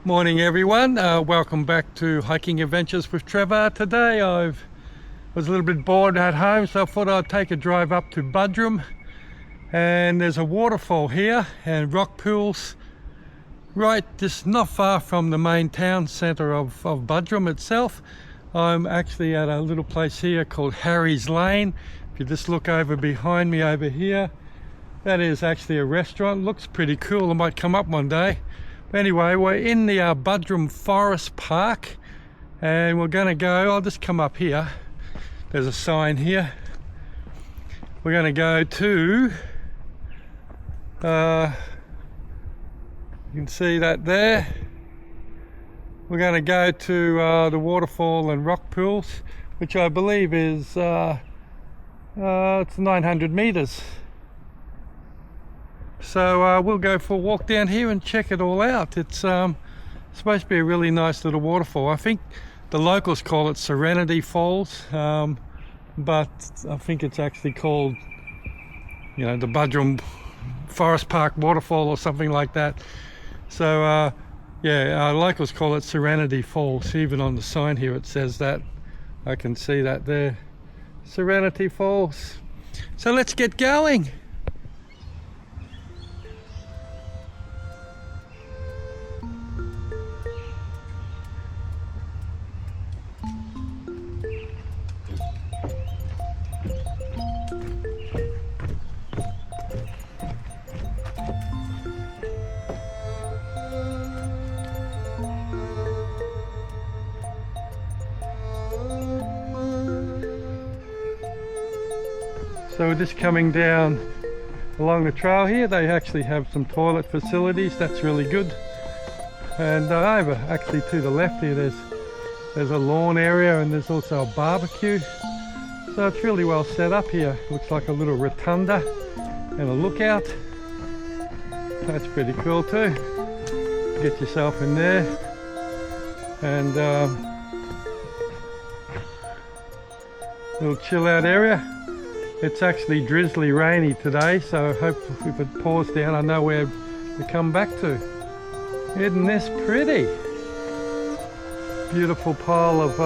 Morning everyone, welcome back to Hiking Adventures with Trevor. Today I was a little bit bored at home, so I thought I'd take a drive up to Buderim, and there's a waterfall here and rock pools right just not far from the main town centre of Buderim itself. I'm actually at a little place here called Harry's Lane. If you just look over behind me over here, that is actually a restaurant. Looks pretty cool. I might come up one day. But anyway, we're in the Buderim Forest Park, and we're going to go, I'll just come up here. There's a sign here. We're going to go to, you can see that there. We're going to go to the waterfall and rock pools, which I believe is, it's 900 meters. So we'll go for a walk down here and check it all out. It's supposed to be a really nice little waterfall. I think the locals call it Serenity Falls, but I think it's actually called, you know, the Buderim Forest Park Waterfall or something like that. So yeah, locals call it Serenity Falls. Even on the sign here it says that. I can see that there. Serenity Falls. So let's get going. So we're just coming down along the trail here. They actually have some toilet facilities. That's really good. And over actually to the left here there's a lawn area, and there's also a barbecue. So it's really well set up here. Looks like a little rotunda and a lookout. That's pretty cool too. Get yourself in there. And little chill out area. It's actually drizzly rainy today, so I hope if it pours down I know where to come back to. Isn't this pretty? Beautiful pile of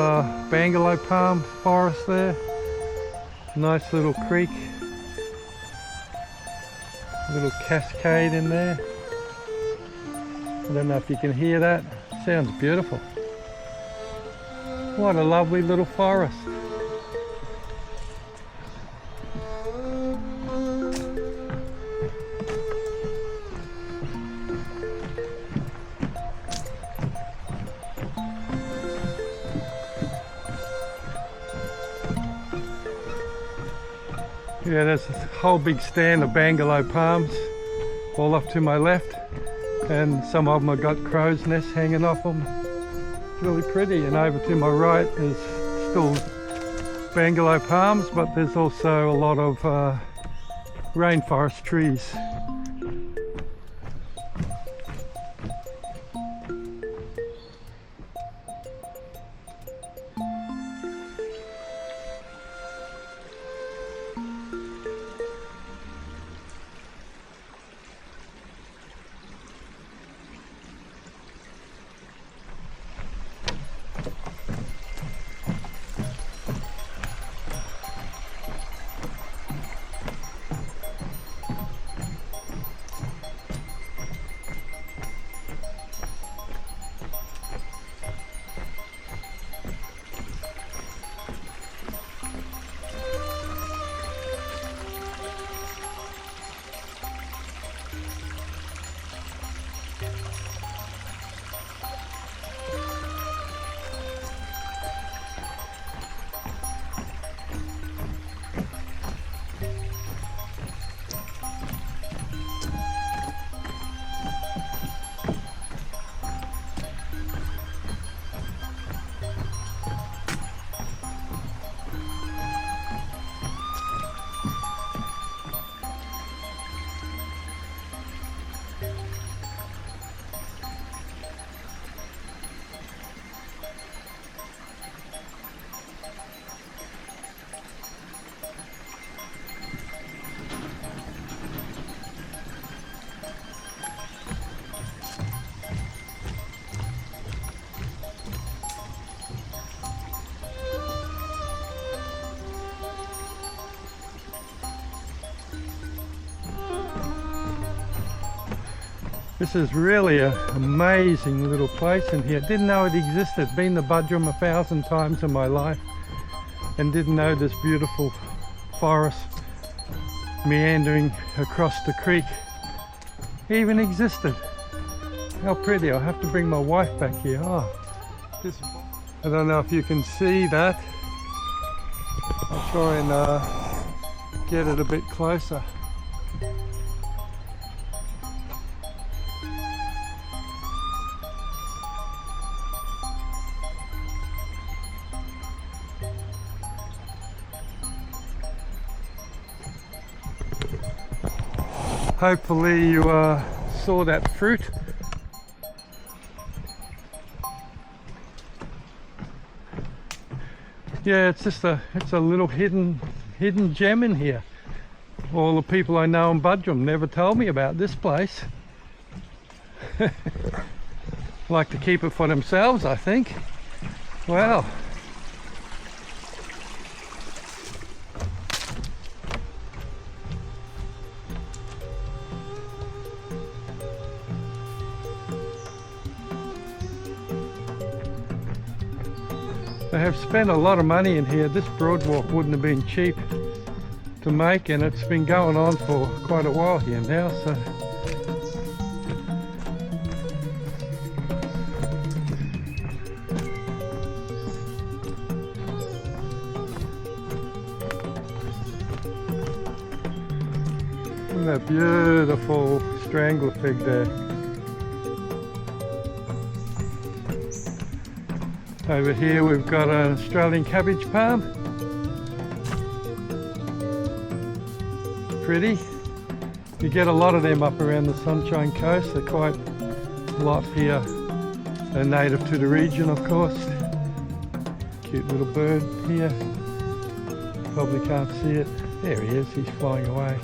bangalow palm forest there. Nice little creek. Little cascade in there. I don't know if you can hear that. Sounds beautiful. What a lovely little forest. Yeah, there's a whole big stand of bangalow palms all off to my left, and some of them have got crow's nests hanging off them. It's really pretty. And over to my right is still bangalow palms, but there's also a lot of rainforest trees. This is really an amazing little place in here. Didn't know it existed. Been to Buderim 1,000 times in my life and didn't know this beautiful forest meandering across the creek even existed. How pretty. I'll have to bring my wife back here. Oh, I don't know if you can see that. I'll try and get it a bit closer. Hopefully you saw that fruit. Yeah, it's just a little hidden gem in here. All the people I know in Buderim never told me about this place. Like to keep it for themselves, I think. Wow. They have spent a lot of money in here. This boardwalk wouldn't have been cheap to make, and it's been going on for quite a while here now, so isn't that beautiful strangler fig there? Over here we've got an Australian cabbage palm. Pretty. You get a lot of them up around the Sunshine Coast. They're quite a lot here. They're native to the region, of course. Cute little bird here. Probably can't see it. There he is, he's flying away.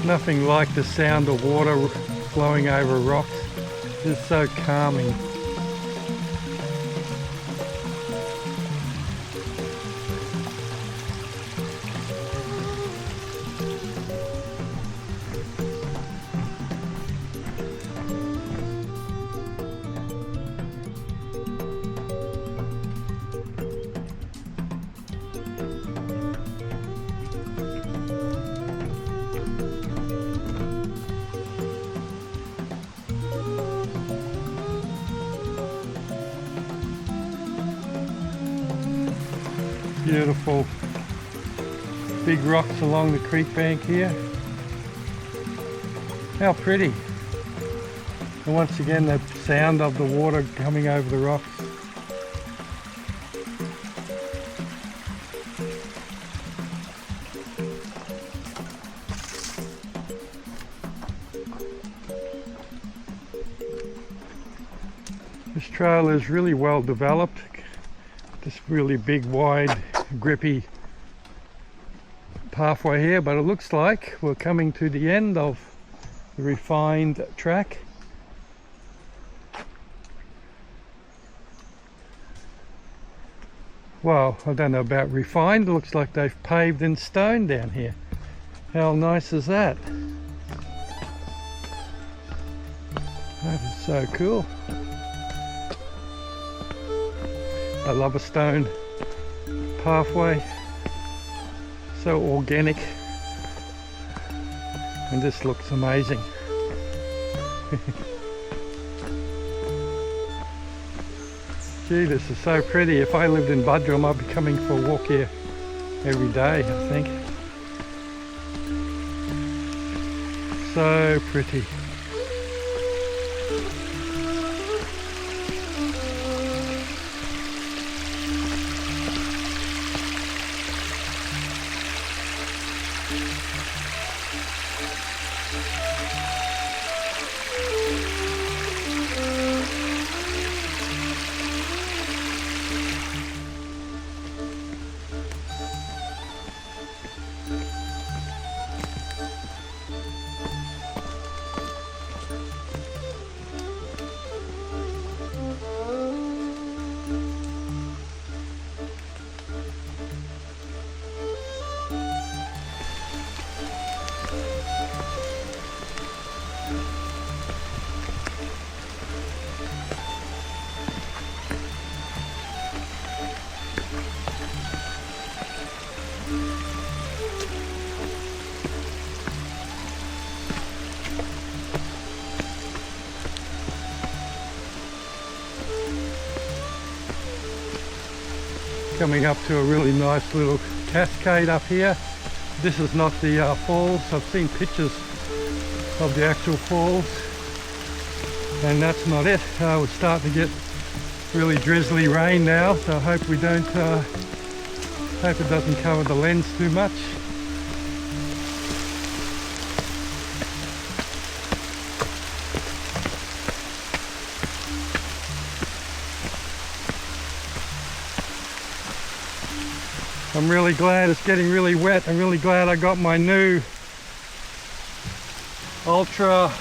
Nothing like the sound of water flowing over rocks. It's so calming. Beautiful big rocks along the creek bank here. How pretty. And once again the sound of the water coming over the rocks. This trail is really well developed. This really big, wide, grippy pathway here, but it looks like we're coming to the end of the refined track. Well, I don't know about refined. It looks like they've paved in stone down here. How nice is that? That is so cool. I love a stone pathway, so organic, and this looks amazing. Gee, this is so pretty. If I lived in Buderim, I'd be coming for a walk here every day, I think. So pretty. Coming up to a really nice little cascade up here. This is not the falls. I've seen pictures of the actual falls, and that's not it. We're starting to get really drizzly rain now, so I hope we don't, hope it doesn't cover the lens too much. I'm really glad it's getting really wet. I'm really glad I got my new Ultra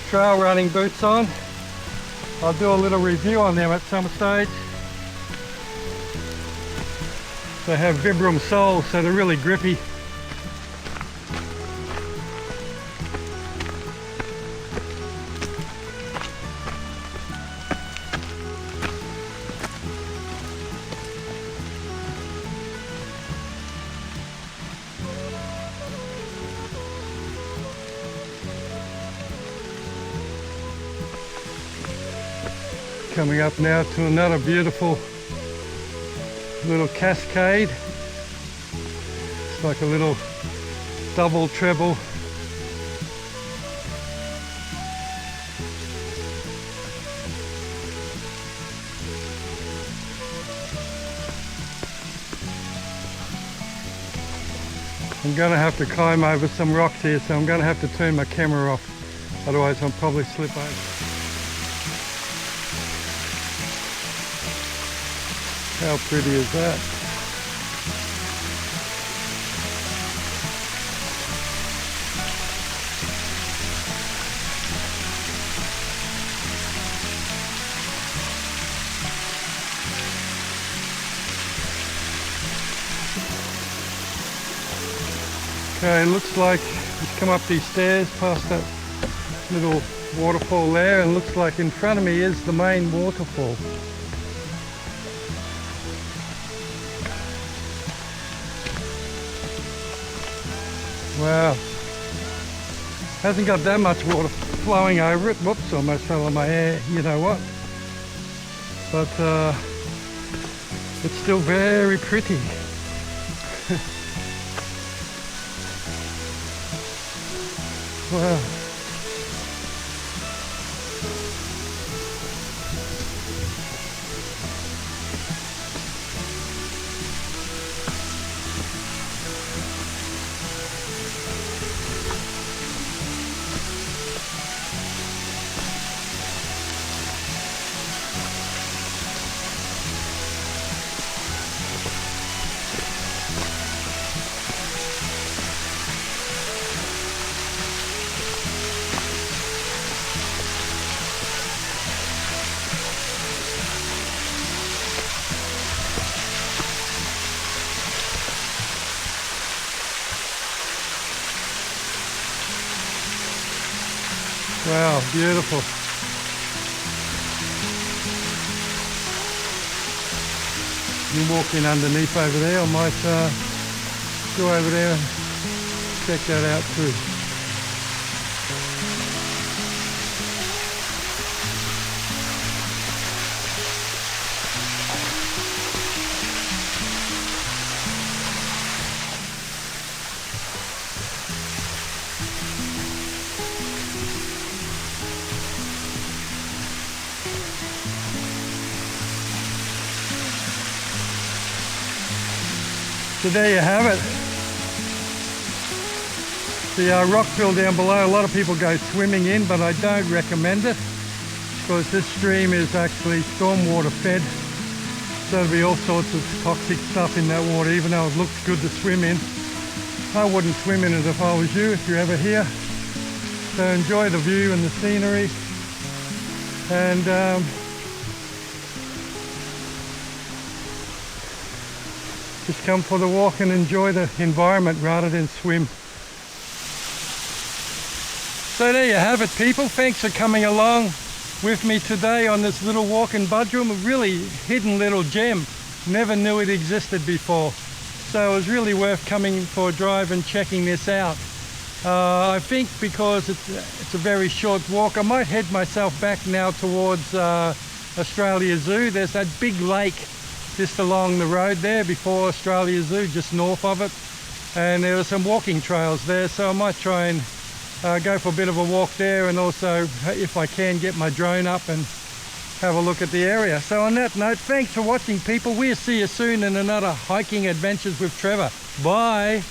trail running boots on. I'll do a little review on them at some stage. They have Buderim soles, so they're really grippy. Coming up now to another beautiful little cascade. It's like a little double treble. I'm going to have to climb over some rocks here, so I'm going to have to turn my camera off, otherwise I'll probably slip over. How pretty is that? Okay, looks like it's come up these stairs past that little waterfall there, and looks like in front of me is the main waterfall. Wow, hasn't got that much water flowing over it. Whoops, almost fell on my hair, you know what. But it's still very pretty. Wow. Wow, beautiful. You walk in underneath over there. I might go over there and check that out too. So there you have it. The rockfill down below, a lot of people go swimming in, but I don't recommend it because this stream is actually stormwater fed. So there'll be all sorts of toxic stuff in that water, even though it looks good to swim in. I wouldn't swim in it if I was you, if you're ever here. So enjoy the view and the scenery. And just come for the walk and enjoy the environment rather than swim. So there you have it, people. Thanks for coming along with me today on this little walk in Buderim, a really hidden little gem. Never knew it existed before. So it was really worth coming for a drive and checking this out. I think because it's a very short walk, I might head myself back now towards Australia Zoo. There's that big lake just along the road there before Australia Zoo, just north of it. And there are some walking trails there, so I might try and go for a bit of a walk there, and also, if I can, get my drone up and have a look at the area. So on that note, thanks for watching, people. We'll see you soon in another Hiking Adventures with Trevor. Bye.